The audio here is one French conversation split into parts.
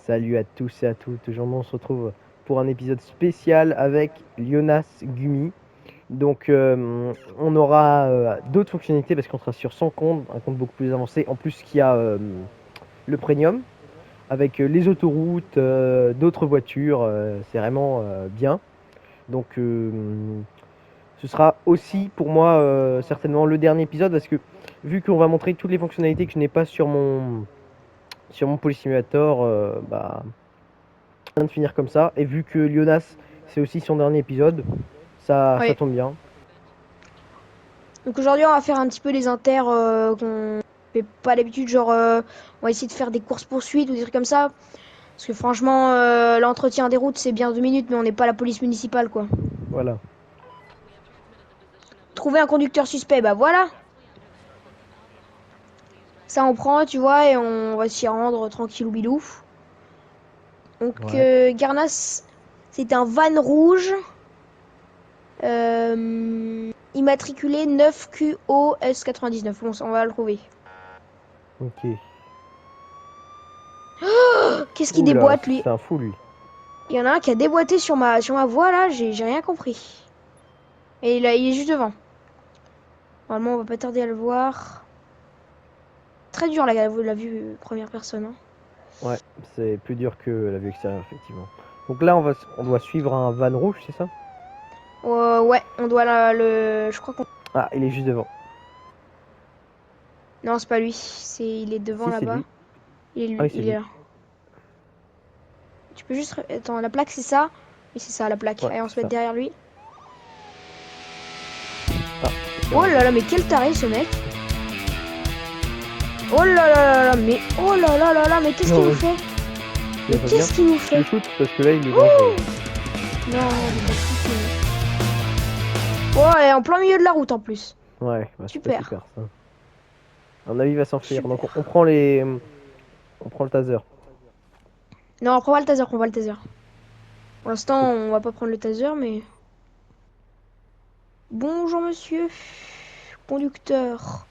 Salut à tous et à toutes. Aujourd'hui, on se retrouve pour un épisode spécial avec Lionas Gumi. Donc, on aura d'autres fonctionnalités parce qu'on sera sur 100 comptes, un compte beaucoup plus avancé. En plus, qu'il y a le premium avec les autoroutes, d'autres voitures. C'est vraiment bien. Donc, ce sera aussi pour moi certainement le dernier épisode parce que vu qu'on va montrer toutes les fonctionnalités que je n'ai pas sur mon Police Simulator, de finir comme ça. Et vu que Lionas, c'est aussi son dernier épisode, ça Oui. tombe bien. Donc aujourd'hui, on va faire un petit peu les inters qu'on fait pas d'habitude. Genre, on va essayer de faire des courses-poursuites ou des trucs comme ça. Parce que franchement, l'entretien des routes, c'est bien 2 minutes, mais on n'est pas la police municipale, quoi. Voilà. Trouver un conducteur suspect, bah voilà. Ça, on prend, tu vois, et on va s'y rendre tranquillou bilou. Donc, Ouais. Garnas, c'est un van rouge. Immatriculé 9QOS99. Bon, ça, on va le trouver. Ok. Qu'est-ce qu'il Oula, déboîte, lui? c'est un fou lui. Il y en a un qui a déboîté sur ma voie, là. J'ai rien compris. Et là, il est juste devant. Normalement, on va pas tarder à le voir. Très dur, la vue première personne. Hein. Ouais, c'est plus dur que la vue extérieure, effectivement. Donc là, on doit suivre un van rouge, c'est ça? Ouais, on doit je crois qu'on... Ah, il est juste devant. Non, c'est pas lui. Il est devant Si, c'est là-bas. lui. Ah oui, c'est Il est lui. là. Tu peux juste... Attends, la plaque, c'est ça? Oui, c'est ça, la plaque. Ouais, Allez, on se c'est met ça. derrière lui. Ah, Oh là là, mais quel taré, ce mec. Oh là là là là, mais... Oh là là là là, mais qu'est-ce qu'il nous fait? Mais qu'est-ce qu'il nous Je fait? le shoot parce que là, il est dangereux. Non, mais pas shooter. Oh, et en plein milieu de la route, en plus. Ouais, bah, c'est pas Super. super ça. À mon avis, il va s'enfuir. Donc Super. on prend les... On prend le taser. Non, prends pas le taser, prends pas le taser. Pour l'instant, on va pas prendre le taser, mais... Bonjour monsieur. Conducteur.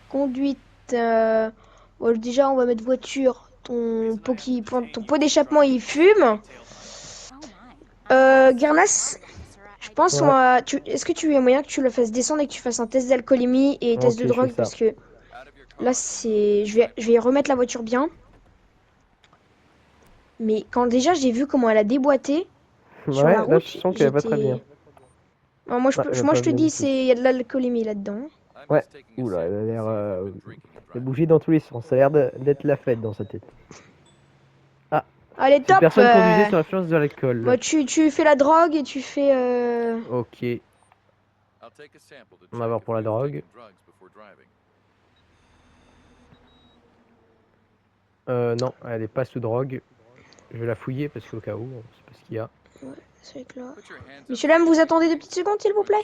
Conduite. Bon, déjà, on va mettre voiture. Ton pot d'échappement, il fume. Garnas, je pense Ouais. est-ce que tu as moyen que tu le fasses descendre et que tu fasses un test d'alcoolémie et test Ok, de je fais drogue ça. parce que là, je vais remettre la voiture bien. Mais quand déjà j'ai vu comment elle a déboîté sur la Ouais, là, je route, sens qu'elle va pas très bien. j'étais... Non, moi, Ouais, elle va moi, pas je te bien dis, du tout. il y a de l'alcoolémie là-dedans. Ouais. Oula, elle a l'air de bouger dans tous les sens. Ça a l'air d'être la fête dans sa tête. Ah, Allez, cette top. personne conduisait sur l'influence de l'alcool. Moi, tu fais la drogue et tu fais... Ok, on va voir pour la drogue. Non, elle est pas sous drogue. Je vais la fouiller parce qu'au cas où, on sait pas ce qu'il y a. Ouais, c'est avec là. Monsieur Lame, vous attendez 2 petites secondes, s'il vous plaît.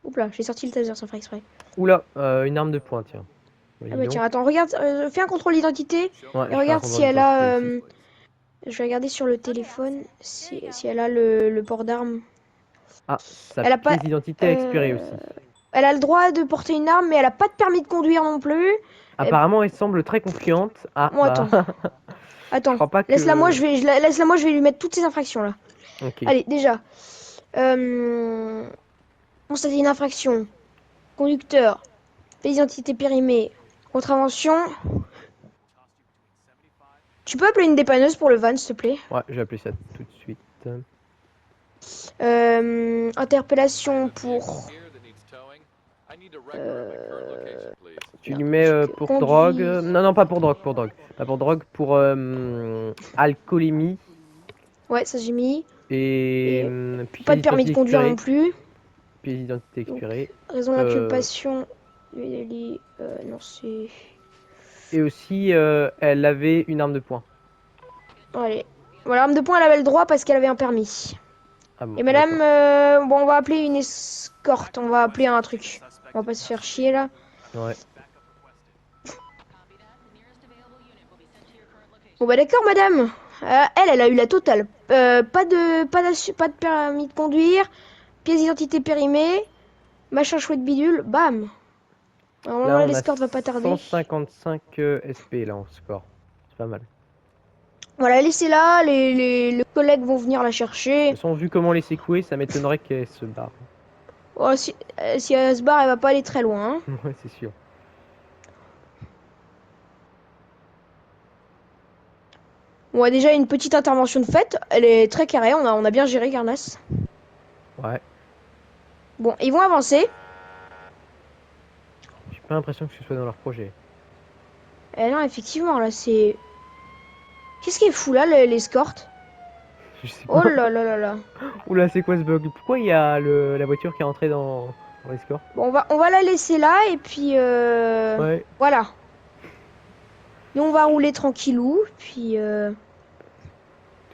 Oups là, j'ai sorti le taser sans faire exprès. Oula, une arme de poing, tiens. Ah Voyons bah donc. tiens, attends, regarde, fais un contrôle d'identité Ouais, et je fais un regarde contrôle si elle d'identité a... aussi. je vais regarder sur le téléphone si elle a le port d'arme. Ah, sa Elle a pas... pièce d'identité a expiré euh, aussi. Elle a le droit de porter une arme, mais elle a pas de permis de conduire non plus. Elle- Apparemment, elle semble très confiante. Ah, Bon, bah, attends, je attends. crois pas Laisse-la moi, que... laisse-la moi, je vais lui mettre toutes ces infractions là. Ok. Allez, déjà. Constater une infraction. Conducteur. D'identité périmée. Contravention. Tu peux appeler une dépanneuse pour le van, s'il te plaît. Ouais, je vais appeler ça tout de suite. Interpellation pour... Tu lui Merde, mets j'ai que pour drogue. conduit... Non, non, pas pour drogue, pour drogue. Pas pour drogue, pour alcoolémie Ouais, ça j'ai mis. et Et pas pièce de permis de d'identité conduire non expirée. plus. Pièce d'identité Donc, expirée. raison Euh, d'inculpation. Non, c'est... et aussi, elle avait une arme de poing. Allez. Voilà, l'arme de poing, elle avait le droit parce qu'elle avait un permis. Ah bon, Et madame, d'accord. bon, on va appeler une escorte. On va appeler un truc. On va pas se faire chier là. Ouais. Bon bah d'accord madame. Elle a eu la totale. Pas de permis de conduire, pièce d'identité périmée, machin chouette bidule, bam. Normalement, Là, on a l'escorte va pas tarder. 155 SP là en score. C'est pas mal. Voilà, laissez-la, les collègues vont venir la De chercher. toute façon, vu comment elle est secouée, ça m'étonnerait qu'elle se barre. Oh, si elle se barre, elle va pas aller très loin, hein. Ouais, c'est sûr. On a déjà une petite intervention de fait. Elle est très carrée. On a bien géré, Garnas. Ouais. Bon, ils vont avancer. J'ai pas l'impression que ce soit dans leur projet. Eh non, effectivement, là, c'est... Qu'est-ce qui est fou, là, l'escorte? Je sais Oh pas. là là là là. Oula, c'est quoi ce bug? Pourquoi il y a la voiture qui est rentrée dans l'escorte? Bon, on va la laisser là, et puis... Ouais, Voilà. Nous, on va rouler tranquillou, puis...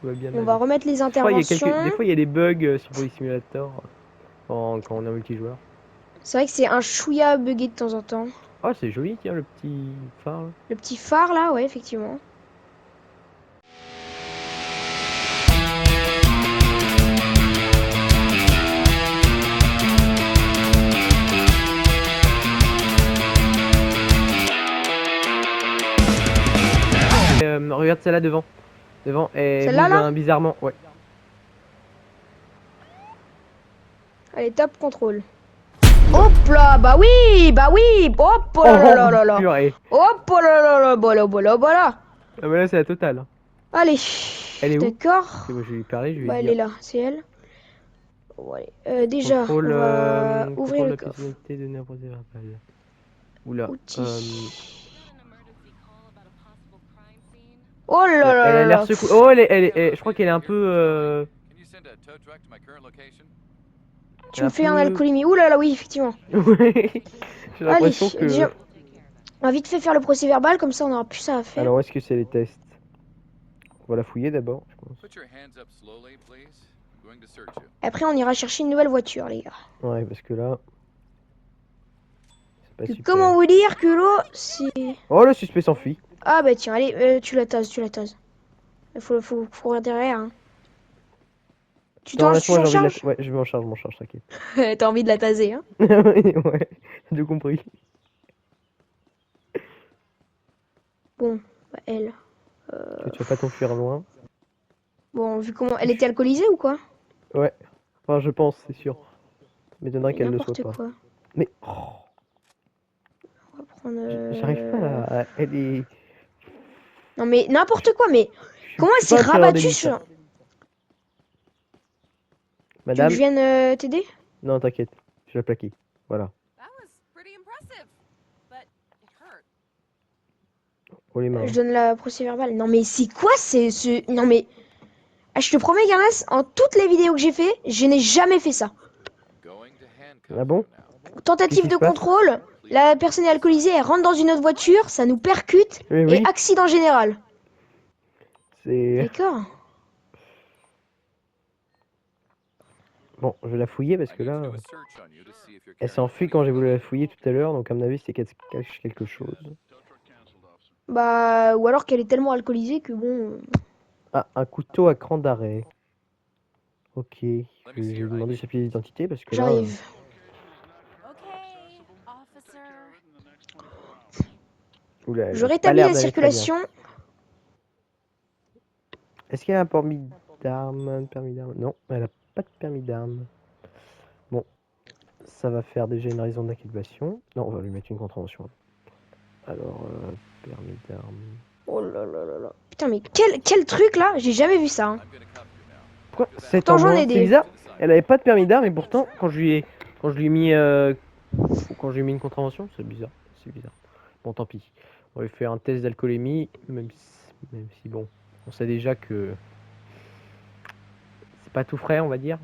tout va bien On ma va vie. remettre les Des fois, interventions. des fois, il y a des bugs sur Police Simulator quand on est en multijoueur. C'est vrai que c'est un chouïa bugué de temps en temps. Oh, c'est joli, tiens, le petit phare là. Le petit phare, là, ouais, effectivement. Regarde celle-là devant. Devant, et Celle-là, bouge là bizarrement. Ouais. Allez, top contrôle. Hop là, bah oui, hop oh là là là là. Purée. Hop oh là là là, voilà, voilà, voilà. Ah, mais là, c'est la totale. Hein. Allez, Elle est où? d'accord. Ok, moi, je vais lui parler, je vais Bah lui elle dire. est là, c'est elle. Bon, allez. Déjà, Contrôle, on va ouvrir contrôle le la coffre. personnalité de nervosité verbale. Oula. Outils. Oh là là Elle a là l'air là. secouée. Oh, je crois qu'elle est un peu. Elle Tu est me un fais un peu. alcoolémie. Ouh là là, oui, effectivement. Ouais. J'ai Allez, l'impression que. déjà, on va vite fait faire le procès verbal, comme ça on aura plus ça à faire. Alors, où est-ce que c'est les tests? On va la fouiller d'abord, je pense. Après, on ira chercher une nouvelle voiture, les gars. Ouais, parce que là. C'est pas Que super. comment vous dire que l'eau, c'est... Oh, le suspect s'enfuit. Ah bah tiens, allez, tu la tases, tu la tases. Faut regarder derrière, hein. Tu Non, t'en laisse-moi, j'ai envie de la. charges? Ouais, je m'en charge, t'inquiète. T'as envie de la taser, hein. Ouais, j'ai tout compris. Bon, bah, elle. Tu vas pas t'enfuir loin. Bon, vu comment... Elle était alcoolisée ou quoi? Ouais. Enfin, je pense, c'est sûr. Ça m'étonnerait Mais qu'elle ne soit n'importe pas. quoi. Mais. On va prendre... J'arrive pas à. Elle est. Non mais n'importe quoi, mais... Comment Je elle suis pas s'est un tireur rabattue d'élite. sur... Tu veux que Madame. je vienne t'aider? Non, t'inquiète. Je vais la plaquer. Voilà. Oh les mains. Je donne la procès verbale. Non mais c'est quoi ce... Non mais... Ah, je te promets, Garnas, en toutes les vidéos que j'ai fait, je n'ai jamais fait ça. Ah bon? Tentative Qu'est-ce qui de se passe? contrôle, la personne est alcoolisée, elle rentre dans une autre voiture, ça nous percute, Mais et oui. accident général. C'est. D'accord. Bon, je vais la fouiller parce que là. Elle s'est enfuie quand j'ai voulu la fouiller tout à l'heure, donc à mon avis, c'est qu'elle se cache quelque chose. Bah, ou alors qu'elle est tellement alcoolisée que bon... Ah, un couteau à cran d'arrêt. Ok. Je vais lui demander sa pièce d'identité parce que là. J'arrive. Oula, elle Je a pas rétablis l'air la d'aller très bien. circulation. Est-ce qu'elle a un permis d'armes? Non, elle a pas de permis d'armes. Bon, ça va faire déjà une raison d'inculpation. Non, on va lui mettre une contravention. Alors, permis d'armes. Oh là là là là. Putain, mais quel truc là? J'ai jamais vu ça, hein. Pourquoi 7 Pourtant, en j'en moins? ai C'est des. bizarre. Elle avait pas de permis d'armes et pourtant, quand je lui ai mis, une contravention, c'est bizarre. C'est bizarre. Bon, tant pis. On va lui faire un test d'alcoolémie, même si bon, on sait déjà que c'est pas tout frais, on va dire.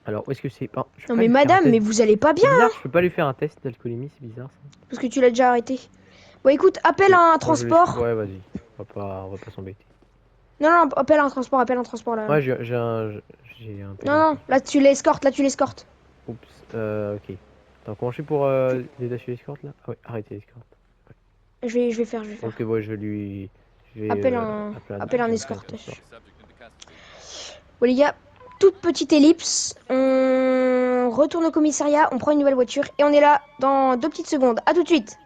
Alors, où est-ce que c'est? Oh, je peux Non pas mais lui faire un madame, test. mais vous allez pas C'est bien, bizarre, je peux pas lui faire un test d'alcoolémie, c'est bizarre ça. parce que tu l'as déjà arrêté. Bon, écoute, appelle un Bon, transport. ouais, vas-y. On va pas s'embêter. Non, non, appelle un transport là. Ouais, j'ai un. Non, non, là tu l'escortes, Oups, ok. Attends, comment je fais pour détacher l'escorte là? Ah ouais, arrêter l'escorte. Je vais faire. Ok, bon, je vais Appelle appeler un un escortage. Bon les gars, toute petite ellipse. On on retourne au commissariat, on prend une nouvelle voiture et on est là dans 2 petites secondes. À tout de suite.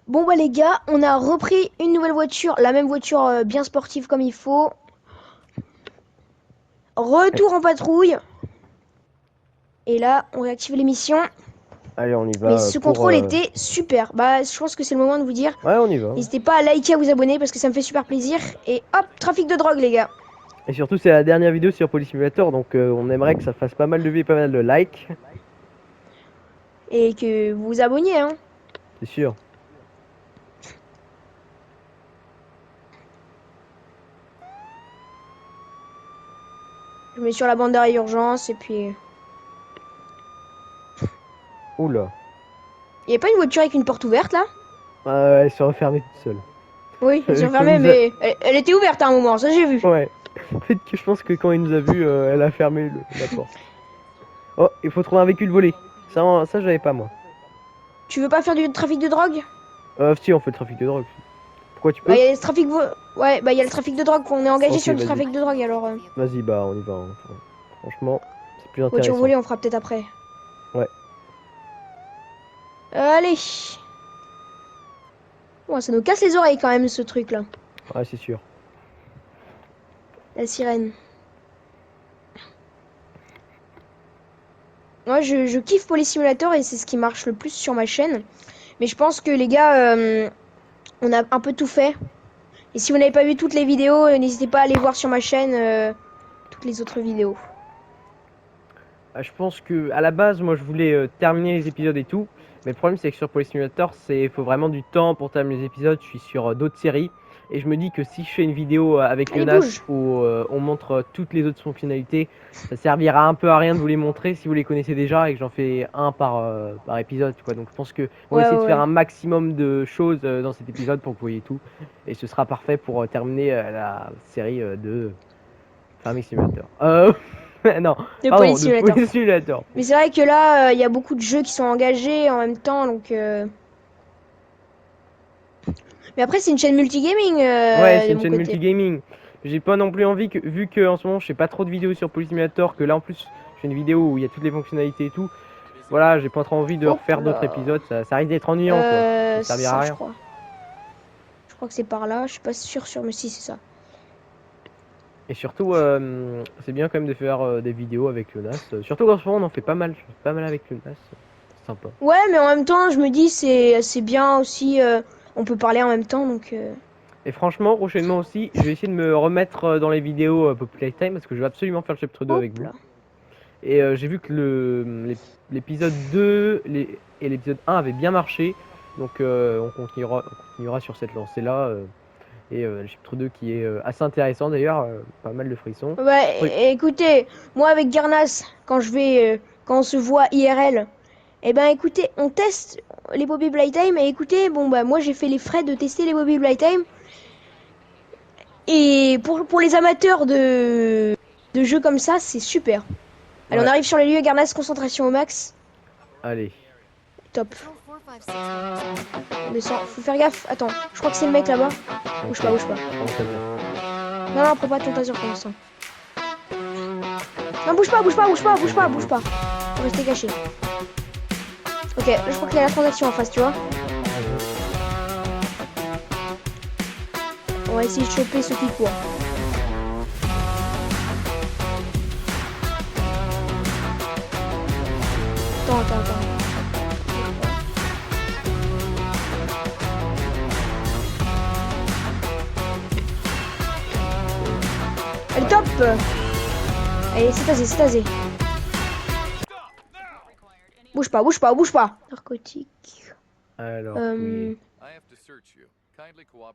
Bon bah les gars, on a repris une nouvelle voiture, la même voiture bien sportive comme il faut. Retour en patrouille. Et là, on réactive l'émission. Allez, on y va. Mais ce contrôle était super. Bah, je pense que c'est le moment de vous dire. Ouais, on y va. N'hésitez pas à liker, à vous abonner parce que ça me fait super plaisir. Et hop, trafic de drogue les gars. Et surtout, c'est la dernière vidéo sur Police Simulator, donc on aimerait que ça fasse pas mal de vues et pas mal de likes. Et que vous vous abonniez hein. C'est sûr. Je mets sur la bande d'arrêt urgence et puis... Oula. Il y a pas une voiture avec une porte ouverte là? Elle s'est refermée toute seule. Oui, elle s'est Comme fermée ça- mais elle était ouverte à un moment, ça j'ai vu. Ouais. En fait, que je pense que quand il nous a vu, elle a fermé la porte. Oh, il faut trouver un véhicule volé. Ça j'avais pas moi. Tu veux pas faire du trafic de drogue? Si, on fait le trafic de drogue. Pourquoi tu peux? Bah, il y a le trafic ouais, bah il y a le trafic de drogue, on est engagé Ok, sur le vas-y. trafic de drogue alors. Vas-y, bah on y va. Hein. Franchement, c'est plus Voiture intéressant. volée, on fera peut-être après. Ouais. Allez. Bon, ça nous casse les oreilles quand même ce truc là. Ouais, c'est sûr. La sirène. Moi je kiffe Police Simulator et c'est ce qui marche le plus sur ma chaîne. Mais je pense que les gars, on a un peu tout fait. Et si vous n'avez pas vu toutes les vidéos, n'hésitez pas à aller voir sur ma chaîne toutes les autres vidéos. Je pense que à la base, moi je voulais terminer les épisodes et tout. Mais le problème, c'est que sur Police Simulator, il faut vraiment du temps pour terminer les épisodes. Je suis sur d'autres séries. Et je me dis que si je fais une vidéo avec Allez, Jonas bouge. où on montre toutes les autres fonctionnalités, ça servira un peu à rien de vous les montrer si vous les connaissez déjà et que j'en fais un par épisode. Quoi. Donc je pense que on va Ouais, essayer de ouais, faire ouais. un maximum de choses dans cet épisode pour que vous voyez tout. Et ce sera parfait pour terminer la série de Farming Simulator. Non, De pardon, Police de Simulator. Police Simulator. Mais c'est vrai que là, il y a beaucoup de jeux qui sont engagés en même temps, donc... Mais après, c'est une chaîne multigaming Ouais, c'est de une mon chaîne côté. multigaming. J'ai pas non plus envie, vu que en ce moment je fais pas trop de vidéos sur Police Simulator, que là en plus je fais une vidéo où il y a toutes les fonctionnalités et tout. Voilà, j'ai pas trop envie de Hop refaire d'autres là. épisodes, ça risque d'être ennuyant quoi. Ça C'est servira à ça, je rien. crois. Je crois que c'est par là, je suis pas sûr, mais si, c'est ça. Et surtout, c'est bien quand même de faire des vidéos avec Jonas. Surtout qu'en ce moment on en fait pas mal, je fais pas mal avec Jonas. C'est sympa. Ouais, mais en même temps, je me dis, c'est bien aussi, on peut parler en même temps, donc... Et franchement, prochainement aussi, je vais essayer de me remettre dans les vidéos Populate Time parce que je veux absolument faire le chapitre 2 avec Hop vous. là. Et j'ai vu que l'épisode 2 et l'épisode 1 avaient bien marché. Donc on continuera sur cette lancée-là. Et le chapitre 2 qui est assez intéressant d'ailleurs, pas mal de frissons. Ouais, Oui. écoutez, moi avec Garnas, quand on se voit IRL, eh ben écoutez, on teste les Bobby Playtime et écoutez, bon bah moi j'ai fait les frais de tester les Bobby Playtime. Et pour les amateurs de jeux comme ça, c'est super. Allez, Ouais. on arrive sur les lieux, Garnas, concentration au max. Allez. Top. On descend, faut faire gaffe. Attends, je crois que c'est le mec là-bas. Bouge pas, bouge pas. Comment ça va? Non, non, prends pas ton tasure pour l'instant. Non, bouge pas, bouge pas, bouge pas, bouge pas, bouge pas. Faut rester caché. Ok, là, je crois qu'il y a la transaction en face, tu vois. On va essayer de choper ce qui court. Attends. Allez, top. Allez, c'est tasé. Bouge pas. Narcotique. Alors, oui.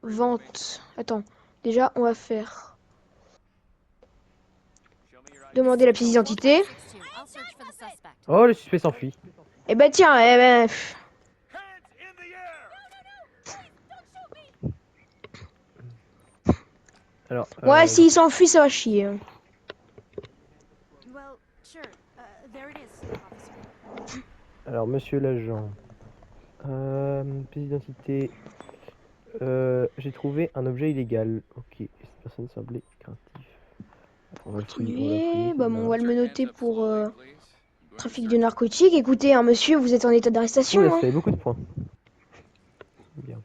Vente. Attends. Déjà, on va faire... Demander la pièce d'identité. Oh, le suspect s'enfuit. Eh ben tiens, Alors, ouais, s'il s'enfuit, ça va chier. Alors, monsieur l'agent, pièce d'identité. J'ai trouvé un objet illégal. Ok, cette personne semblait craintif. On va le fouiller, Continuez. Bah, bon, on va celle-là. le menoter pour trafic de narcotiques. Écoutez, hein, monsieur, vous êtes en état d'arrestation. Oula, ça Hein. fait beaucoup de points. Bien.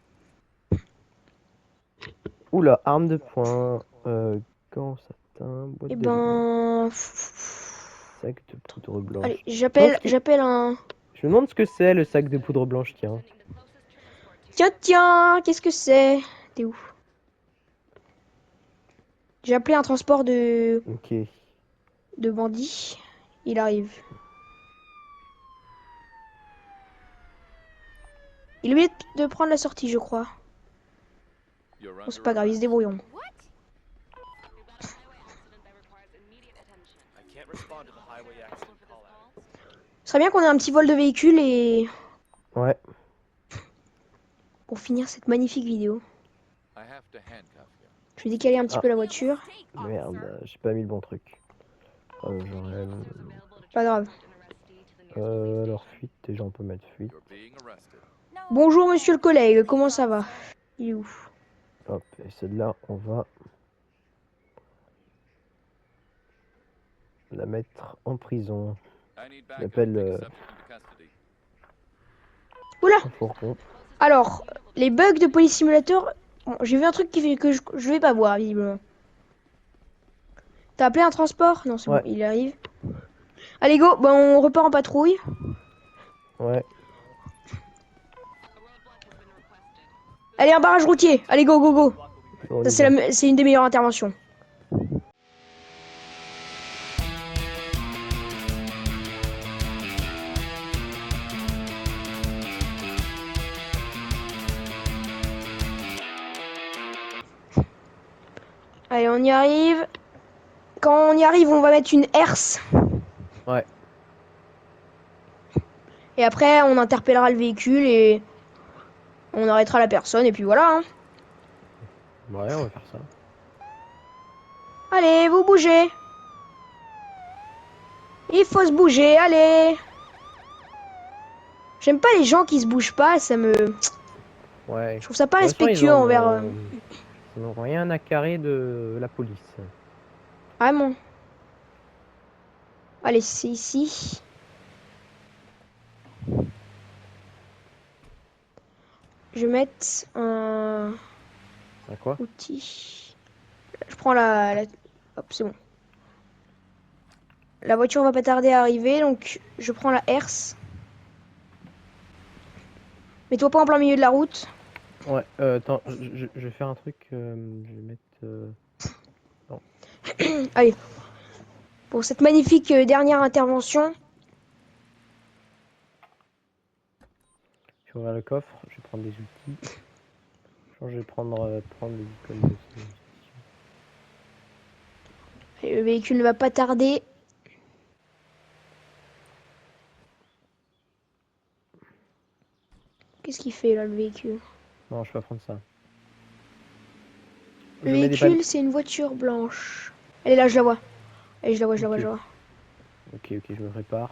Oula, arme de poing. Gants satin, boîte Et de nuit, ben. sac de poudre Allez, blanche. j'appelle un. Je me demande ce que c'est le sac de poudre blanche, tiens. Tiens, tiens, qu'est-ce que c'est? T'es où? J'ai appelé un transport Ok. de bandits. Il arrive. Il est obligé de prendre la sortie, je crois. Bon, c'est pas grave, ils se débrouilleront. Ce serait bien qu'on ait un petit vol de véhicule et Ouais. pour finir cette magnifique vidéo. Je vais décaler un petit peu la voiture. Merde, j'ai pas mis le bon truc. J'aurais... Pas grave. Alors, fuite, déjà on peut mettre fuite. Bonjour monsieur le collègue, comment ça va? Il est où? Hop, et celle-là, on va la mettre en prison. Je l'appelle Oula! un fourgon. Alors, les bugs de Police Simulator. Bon, j'ai vu un truc qui fait que je vais pas voir, visiblement. T'as appelé un transport? Non, c'est bon, Ouais, il arrive. Allez, go, bah, on repart en patrouille. ouais. Allez, un barrage routier. Allez, go, go, go. On Ça, y va. c'est une des meilleures interventions. Allez, on y arrive. Quand on y arrive, on va mettre une herse. Ouais. Et après, on interpellera le véhicule et on arrêtera la personne. Et puis voilà. Hein. Ouais, on va faire ça. Allez, vous bougez. Il faut se bouger, allez. J'aime pas les gens qui se bougent pas, ça me... Ouais. Je trouve ça pas Pour l'instant, respectueux envers... ils n'ont rien à carrer de la police. Vraiment. Allez, c'est ici. Je vais mettre un À quoi? outil. Je prends Hop, c'est bon. La voiture va pas tarder à arriver, donc je prends la herse. Mets-toi pas en plein milieu de la route. Ouais, attends, je vais faire un truc. Je vais mettre. Non. Allez. Pour cette magnifique dernière intervention. Je vais ouvrir le coffre, je vais prendre des outils. Je vais prendre les icônes de signalisation. Et le véhicule ne va pas tarder. Qu'est-ce qu'il fait là, le véhicule? Non, je vais pas prendre ça. Le Je mets des panneaux. véhicule, c'est une voiture blanche. Elle est là, je la vois. Allez, je la vois, je la vois, je la vois. Ok, ok, je me prépare.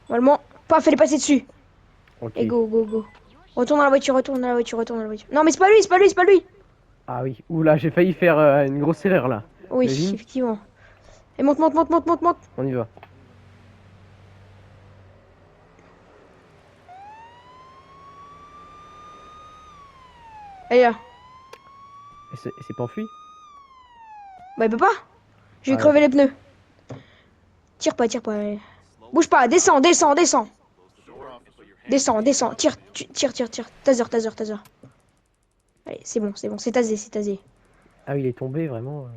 Normalement, paf, elle est passée dessus. Ok. Et go, go, go. Retourne dans la voiture, retourne dans la voiture, retourne dans la voiture. Non, mais c'est pas lui, c'est pas lui, c'est pas lui. Ah oui. Oula, j'ai failli faire une grosse erreur là. Oui, T'imagines? effectivement. Et monte, monte, monte, monte, monte, monte. On y va. Elle est là. Et c'est pas enfui? Bah, il peut pas. Je vais Ah, crever les pneus. Tire pas, tire pas. Allez. Bouge pas, descends, descends, descends. Descends, descends. Tire, tire, tire, tire. Taser, taser, taser. Allez, c'est bon, c'est tasé, c'est tasé. Ah oui, il est tombé vraiment.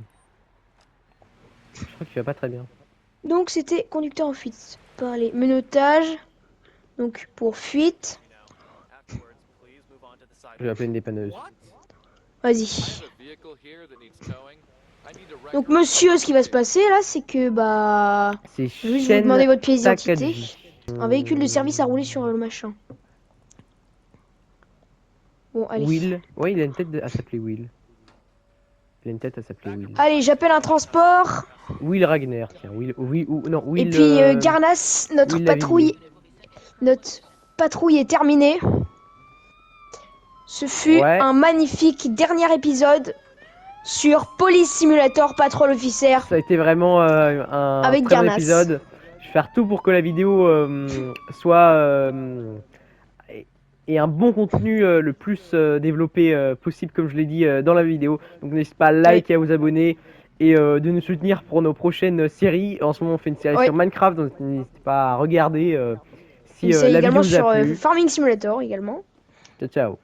Je crois qu'il va pas très bien. Donc, c'était conducteur en fuite. Par les menottages. Donc, pour fuite. Je vais appeler une dépanneuse. Vas-y. Donc, monsieur, ce qui va se passer là, c'est que bah. C'est Je vais juste vous demander votre pièce d'identité. Takagi. Un véhicule de service a roulé sur le machin. Bon, allez. Will. Ouais, il a une tête à s'appeler Will. avait une tête, elle s'appelait Will. Allez, j'appelle un transport. Will Ragnar, tiens. Et puis Garnas, Will notre patrouille est terminée. Ce fut un magnifique dernier épisode sur Police Simulator Patrol Officer. Ça a été vraiment un avec très bon Garnas. épisode. Je vais faire tout pour que la vidéo soit et un bon contenu le plus développé possible, comme je l'ai dit dans la vidéo. Donc n'hésitez pas à liker et à vous abonner et de nous soutenir pour nos prochaines séries. En ce moment, on fait une série sur Minecraft, donc n'hésitez pas à regarder si la vidéo vous a plu. Farming Simulator également. Ciao, ciao.